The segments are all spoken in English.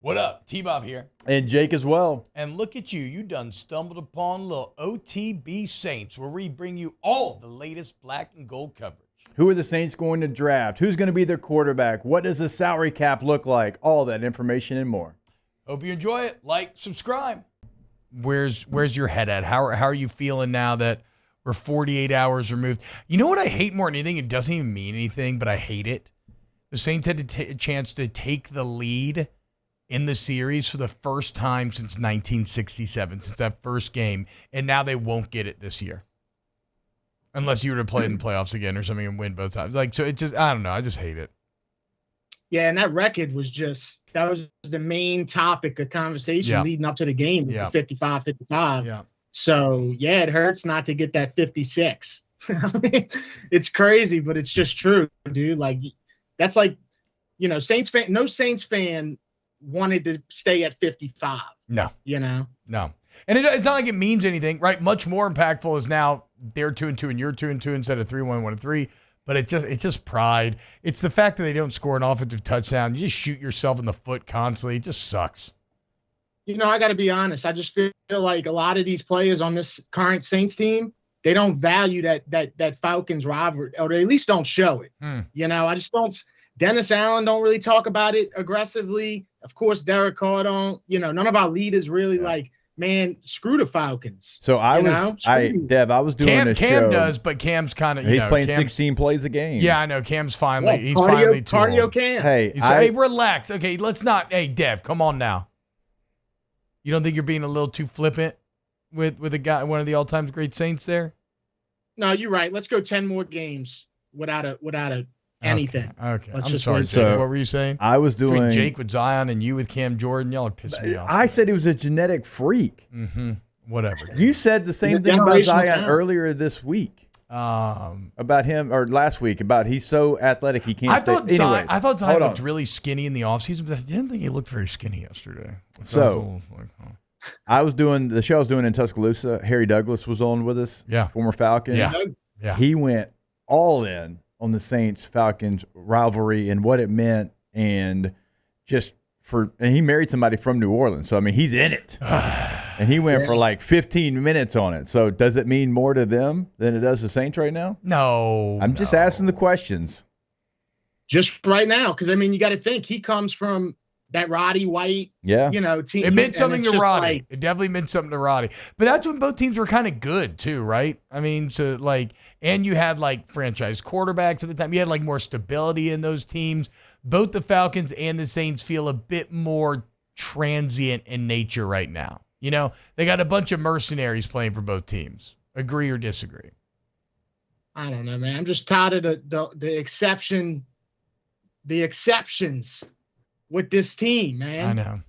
What up? T-Bob here. And Jake as well. And look at you. You done stumbled upon little OTB Saints, where we bring you all the latest black and gold coverage. Who are the Saints going to draft? Who's going to be their quarterback? What does the salary cap look like? All that information and more. Hope you enjoy it. Like, subscribe. Where's your head at? How are you feeling now that we're 48 hours removed? You know what I hate more than anything? It doesn't even mean anything, but I hate it. The Saints had a chance to take the lead in the series for the first time since 1967, since that first game, and now they won't get it this year. Unless you were to play in the playoffs again or something and win both times. So it just, I don't know. I just hate it. Yeah, and that record was that was the main topic of conversation leading up to the game, was the 55-55. Yeah. So, yeah, it hurts not to get that 56. I mean, it's crazy, but it's just true, dude. Like, that's like, no Saints fan wanted to stay at 55. No. No. And it's not like it means anything, right? Much more impactful is now they're 2-2 and you're 2-2 instead of 3-1, 1-3. But it's just pride. It's the fact that they don't score an offensive touchdown. You just shoot yourself in the foot constantly. It just sucks. I got to be honest. I just feel like a lot of these players on this current Saints team, they don't value that Falcons rivalry, or they at least don't show it. I just don't. Dennis Allen don't really talk about it aggressively. Of course, Derek Carr don't. None of our leaders really like, man, screw the Falcons. So I was doing a show. Cam does, but Cam's kind of, he's playing 16 plays a game. Yeah, I know. Cam's finally, he's cardio, finally too cardio old. Cam. Hey, relax. Okay, let's not. Hey, Dev, come on now. You don't think you're being a little too flippant with a guy, one of the all-time great Saints there? No, you're right. Let's go 10 more games without a anything. Okay. I'm sorry, Jake. What were you saying? I was doing between Jake with Zion and you with Cam Jordan. Y'all are pissing me off. I said he was a genetic freak. Mm-hmm. Whatever. You said the same thing about Zion earlier this week. About him, or last week, about he's so athletic he can't stay. I thought Zion looked really skinny in the offseason, but I didn't think he looked very skinny yesterday. I was doing the show I was doing in Tuscaloosa. Harry Douglas was on with us. Yeah. Former Falcon. Yeah. He went all in on the Saints-Falcons rivalry and what it meant, and he married somebody from New Orleans, so I mean he's in it. And he went for like 15 minutes on it. So does it mean more to them than it does the Saints right now? No. I'm just asking the questions. Just right now, because I mean you got to think he comes from that Roddy White, team. It meant something to Roddy. It definitely meant something to Roddy. But that's when both teams were kind of good too, right? I mean, and you had like franchise quarterbacks at the time. You had like more stability in those teams. Both the Falcons and the Saints feel a bit more transient in nature right now. They got a bunch of mercenaries playing for both teams. Agree or disagree? I don't know, man. I'm just tired of the exceptions with this team, man. I know.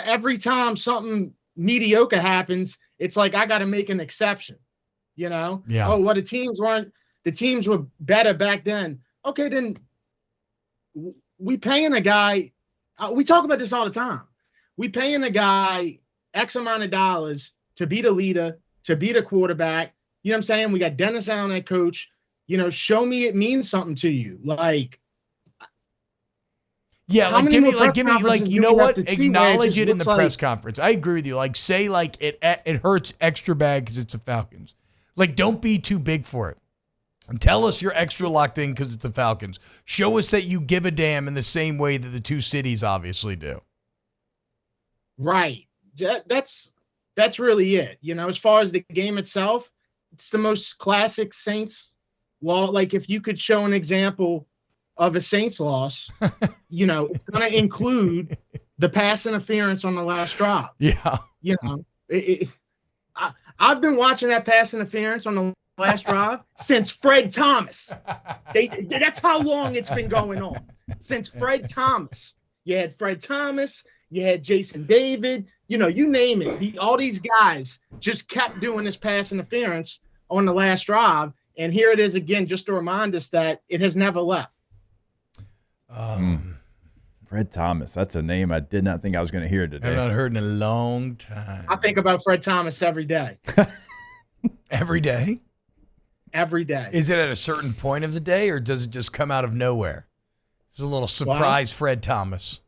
Every time something mediocre happens, it's like I got to make an exception. Yeah. Oh, well, the teams were better back then. Okay, then we paying a guy. We talk about this all the time. We paying a guy X amount of dollars to be the leader, to be the quarterback. You know what I'm saying? We got Dennis Allen at coach. Show me it means something to you. Like, yeah, give me, you know what? Acknowledge it in the press conference. I agree with you. Like, say, like, it hurts extra bad because it's the Falcons. Like, don't be too big for it. And tell us you're extra locked in because it's the Falcons. Show us that you give a damn in the same way that the two cities obviously do. Right. That's really it. As far as the game itself, it's the most classic Saints law. Like, if you could show an example of a Saints loss, it's going to include the pass interference on the last drive. Yeah. I've been watching that pass interference on the last drive since Fred Thomas. That's how long it's been going on. Since Fred Thomas. You had Fred Thomas, you had Jason David, you name it. All these guys just kept doing this pass interference on the last drive. And here it is again, just to remind us that it has never left. Fred Thomas. That's a name I did not think I was going to hear today. I've not heard in a long time. I think about Fred Thomas every day. Every day? Every day. Is it at a certain point of the day, or does it just come out of nowhere? It's a little surprise, Fred Thomas.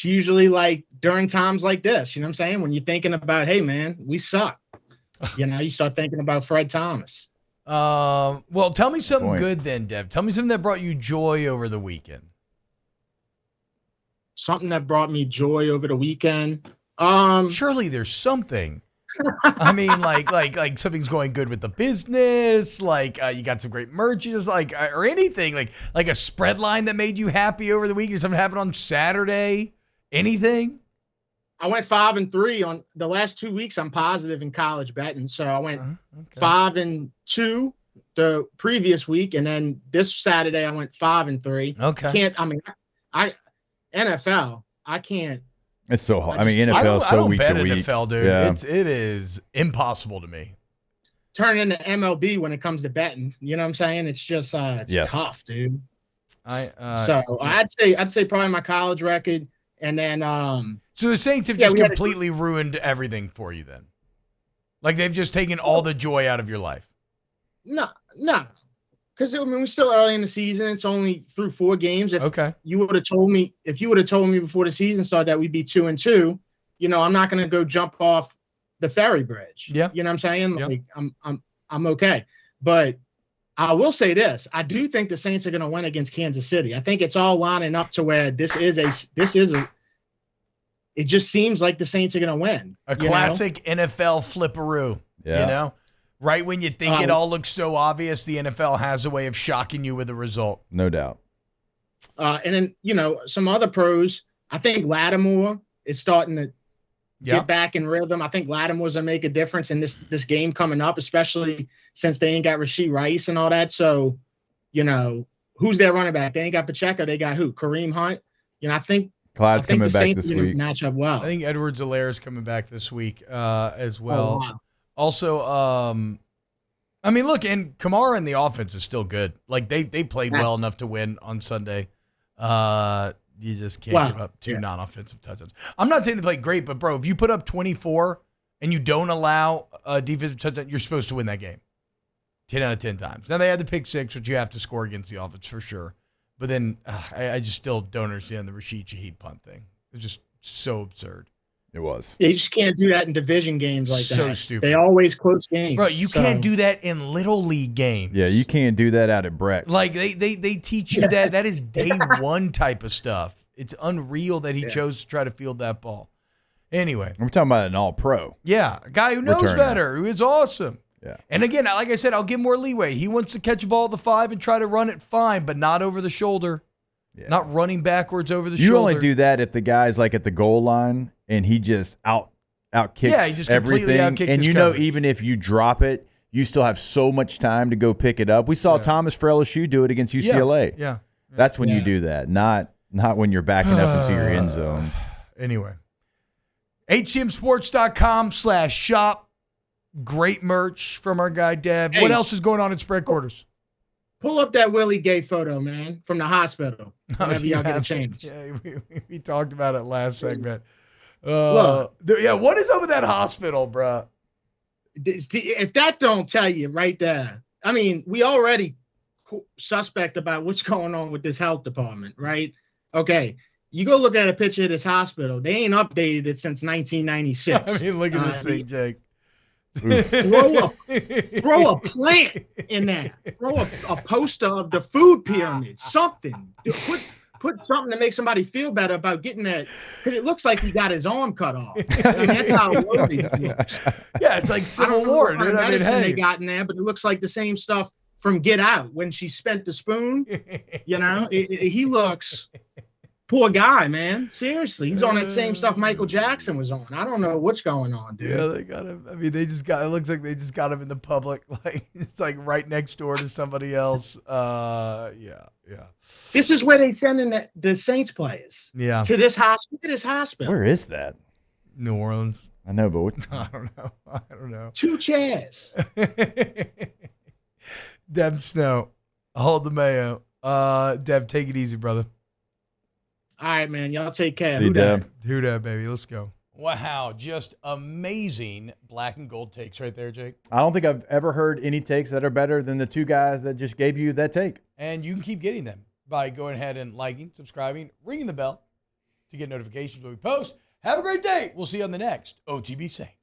it's usually like during times like this, you know what I'm saying? When you're thinking about, hey man, we suck. You start thinking about Fred Thomas. Well, tell me something Point. good then, Dev. Tell me something that brought you joy over the weekend. Something that brought me joy over the weekend. Surely there's something. I mean, like something's going good with the business. Like you got some great merchandise, or anything. Like a spread line that made you happy over the weekend. Something happened on Saturday. Anything? I went 5-3 on the last 2 weeks. I'm positive in college betting, so I went Okay. 5-2 the previous week, and then this Saturday I went 5-3. Okay. NFL. I can't. It's so hard. I mean, I NFL is I so don't week bet to week. NFL, dude. Yeah. It is impossible to me. Turn into MLB when it comes to betting. You know what I'm saying? It's just it's Yes. tough, dude. Yeah. I'd say probably my college record, and then So the Saints have just completely ruined everything for you then. Like they've just taken all the joy out of your life. no, because we're still early in the season. It's only through 4 games. If you would have told me before the season started that we'd be 2-2, I'm not going to go jump off the ferry bridge. Yeah. You know what I'm saying? Yeah. Like I'm okay. But I will say this: I do think the Saints are going to win against Kansas City. I think it's all lining up to where this is a. It just seems like the Saints are going to win. A classic NFL flipperoo. Yeah. Right when you think it all looks so obvious, the NFL has a way of shocking you with a result. No doubt. And then, some other pros, I think Lattimore is starting to get back in rhythm. I think Lattimore's going to make a difference in this game coming up, especially since they ain't got Rashee Rice and all that. So, who's their running back? They ain't got Pacheco. They got who? Kareem Hunt. I think Clyde's coming the back Saints this are gonna week. match up well. I think Edwards-Helaire is coming back this week as well. Oh, wow. Also, I mean, look, and Kamara in the offense is still good. Like they played well enough to win on Sunday. You just can't give up 2 non-offensive touchdowns. I'm not saying they played great, but bro, if you put up 24 and you don't allow a defensive touchdown, you're supposed to win that game 10 out of 10 times. Now they had the pick 6, which you have to score against the offense for sure. But then I just still don't understand the Rashid Shaheed punt thing. It's just so absurd. It was. You just can't do that in division games like that. So stupid. They always close games. Bro, you can't do that in little league games. Yeah, you can't do that out at Breck. Like they teach you that. That is day one type of stuff. It's unreal that he chose to try to field that ball. Anyway. We're talking about an all-pro. Yeah, a guy who knows better, who is awesome. Yeah. And again, like I said, I'll give more leeway. He wants to catch a ball at the 5 and try to run it fine, but not over the shoulder. Yeah. Not running backwards over the shoulder. You only do that if the guy's like at the goal line and he just out kicks he just everything. Outkicked and his coverage. Even if you drop it, you still have so much time to go pick it up. We saw Thomas for LSU do it against UCLA. Yeah. That's when you do that, not when you're backing up into your end zone. Anyway, HCMsports.com/shop. Great merch from our guy Deb. What else is going on in spread quarters? Pull up that Willie Gay photo, man, from the hospital. Whenever y'all get a chance. Yeah, we talked about it last segment. What is up with that hospital, bro? If that don't tell you right there, I mean, we already suspect about what's going on with this health department, right? Okay, you go look at a picture of this hospital. They ain't updated it since 1996. I mean, look at this thing, Jake. Throw a plant in there. Throw a poster of the food pyramid. Something. Put something to make somebody feel better about getting that, because it looks like he got his arm cut off. I mean, that's how loaded it looks. Yeah, it's like Civil War, dude. I mean, hey, they got in there, but it looks like the same stuff from Get Out when she spent the spoon. He looks. Poor guy, man. Seriously, he's on that same stuff Michael Jackson was on. I don't know what's going on, dude. Yeah, they got him. I mean, it looks like they just got him in the public. Like it's like right next door to somebody else. Yeah. This is where they send in the Saints players. Yeah. To this hospital. Look at this hospital. Where is that? New Orleans. I know, but I don't know. 2 chairs. Devin Snow, hold the mayo. Dev, take it easy, brother. All right, man. Y'all take care. Who dat, baby? Let's go. Wow, just amazing black and gold takes right there, Jake. I don't think I've ever heard any takes that are better than the 2 guys that just gave you that take. And you can keep getting them by going ahead and liking, subscribing, ringing the bell, to get notifications when we post. Have a great day. We'll see you on the next OTB Saints.